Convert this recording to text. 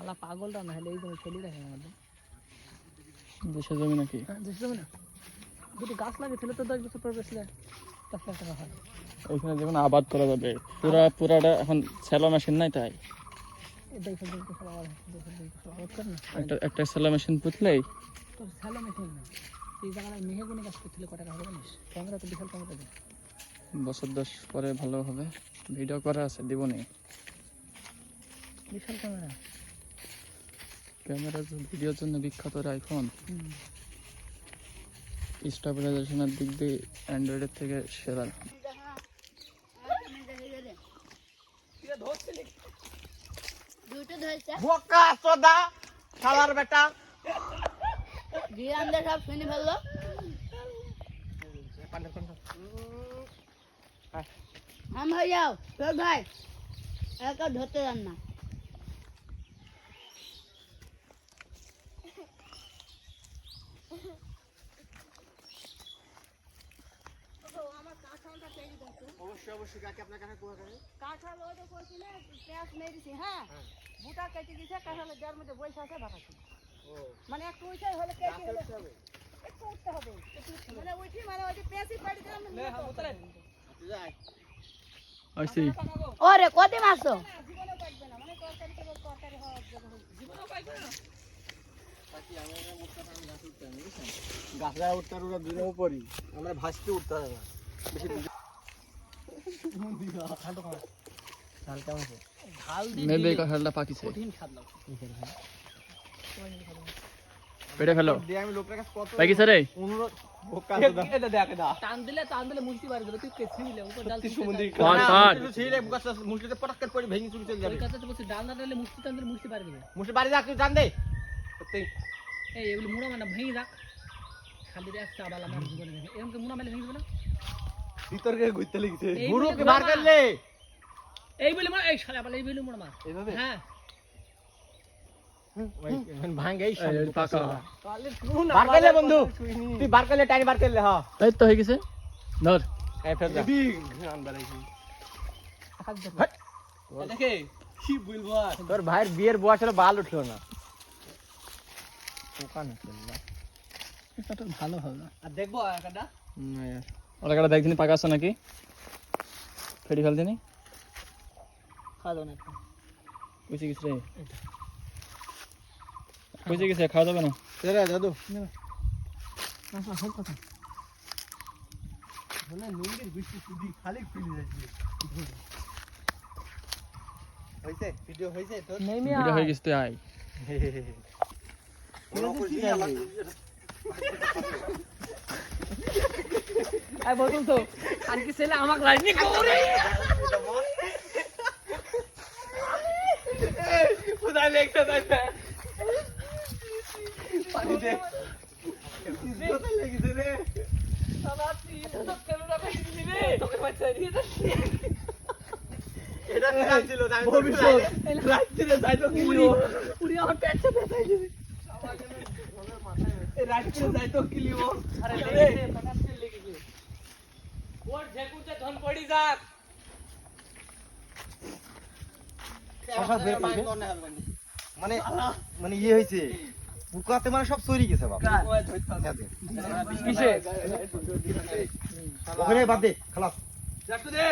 শালা পাগলটা না হলে এই জমি ফেলি রাখে আমাদের দেশে জমি নাকি? দেশে জমি না, দুটো গাছ লাগিয়েছিল তো 10 বছর পর বেশলে 10 লাখ টাকা হয়। ওইখানে যেমন আবাদ করা যাবে পুরাটা এখন সেলো মেশিন নাই, তাই একটা সেলো মেশিন পুতলেই তো সেলো মেশিন না, এই জায়গায় মেহেগুনি গাছ পুতলে কত টাকা হবে জানিস? ক্যামেরা তো বিশাল ক্যামেরা দেয়, বছর 10 পরে ভালো হবে। ভিডিও করা আছে, দিবনি। বিশাল ক্যামেরা, ক্যামেরা ভিডিওর জন্য বিখ্যাত আইফোন। স্টেবিলাইজেশনের দিক দিয়ে অ্যান্ড্রয়েডের থেকে সেরা। বোকা চোদা শালার বেটা জিরানদের সব শুনে ফেললো। हम हो जाओ तो भाई ऐसा धोते रहना। অবশ্যই অবশ্যই কাকে আপনার কাছে কোয়া করে কাঁঠাল ওই তো কইছিলে পেঁয়াজ মেরেছি। হ্যাঁ বুটা কেটে দিছে, কাঁঠালের দেওয়ার মধ্যে বইসা আছে ভাঙাছি। ও মানে একটু উঠাই হলে কেটে হলে একটু উঠতে হবে, মানে উঠি মানে ওই যে পেঁয়াজি পাড়ি দিলাম লে হাম উতরে যাই আইছি। ওরে কত মাছছো জীবনে পাইবে না, মানে তরকারি কেবল তরকারি হওয়ার জন্য জীবনে পাইবে না। বাকি আমরা মোটটা টান গাছ উঠতে আমি বুঝছেন, গাছরা উঠতে উড়া দিনে উপরই আমরা ভাসতে উঠতে হবে না বেশি ঢাল কেমন আছে? ঢাল মেবে কাঁঠালটা পাকিছে, কঠিন খাদ লাও পেটে ফেলো। দিয়ে আমি লোকটার কাছে কত পাকিছে রে। অনুরোধ বোকা চোদা এটা দেখ এটা টান দিলে মুষ্টি বাড়ি দেবে, তুই কেছি দিলে উপর ডাল সমুদ্রে কাট কাট ছিলে বোকা মুশকিলে পটাক করে পড়ে ভেঙে চুরি চলে যাবে। ওই কথা তো বলছি, ডাল না দিলে মুষ্টি টান দিলে মুষ্টি বাড়ি দেবে। মুশকিল বাড়ি রাখ তুই টান দে সত্যি এই এগুলো মুড়া মানে ভেঙে রাখ, খালি রে একটা বালা মার জীবনে দেখে এরকম মুড়া মেলে ভেঙে দেবে না, ভিতর কে ঘুরতে লেগেছে এই গুরু বলে কে বার বাবা। করলে এই বলে মার, এই শালা বালা এই বলে মুড়া মার এইভাবে হ্যাঁ ওই ভাঙ গই এই পাকা। তাহলে কোন বার করলে বন্ধু তুই বার করলে টাইম বার করলে হ্যাঁ এই তো হয়ে গেছে, ধর। এই ফের যা দেখে কি বলবো আর তোর ভাইয়ের বিয়ের বয়স হলো বাল উঠলো না দোকান না এটা তো ভালো হবে না। আর দেখবো একটা না यार ওরা কাটা দেখদিনি পাকা আছে নাকি, ফেডি ফেল দিনি। খাওয়া দাও না একটা কইছে কিছু রে, কইছে কিছু খাওয়া যাবে না। তেরা দাদু না হল কথা মানে নুঙ্গির বৃষ্টি সুদি খালি ফিলি যাচ্ছে হইছে ভিডিও হইছে তোর নেই ভিডিও হয়ে গেছে, আয় আই বলুন তো আর কি ছেলে আমাকে রাজনি করে খুদা দেখতে দেখতে পানি দে কথা লেগেছে রে সালাতি তো ক্যামেরা পেয়ে দিবি রে তোকে বাচ্চা দিয়ে এটা ছিল আমি ভবিষ্যৎ রাত্রিরে যাইতো কি লিও পুরি আমার পেটে ব্যথাই দিবি এই রাত্রিরে যাইতো কি লিও আরে লে পটাশ কে লেগেছে ওর ঝেকুতে ধন পড়ি যাক মানে মানে ইয়ে হয়েছে বুকাতে মানে সব চুরি গেছে বাবা কিসে ওখানে বাদ দে খালাস যাকু দে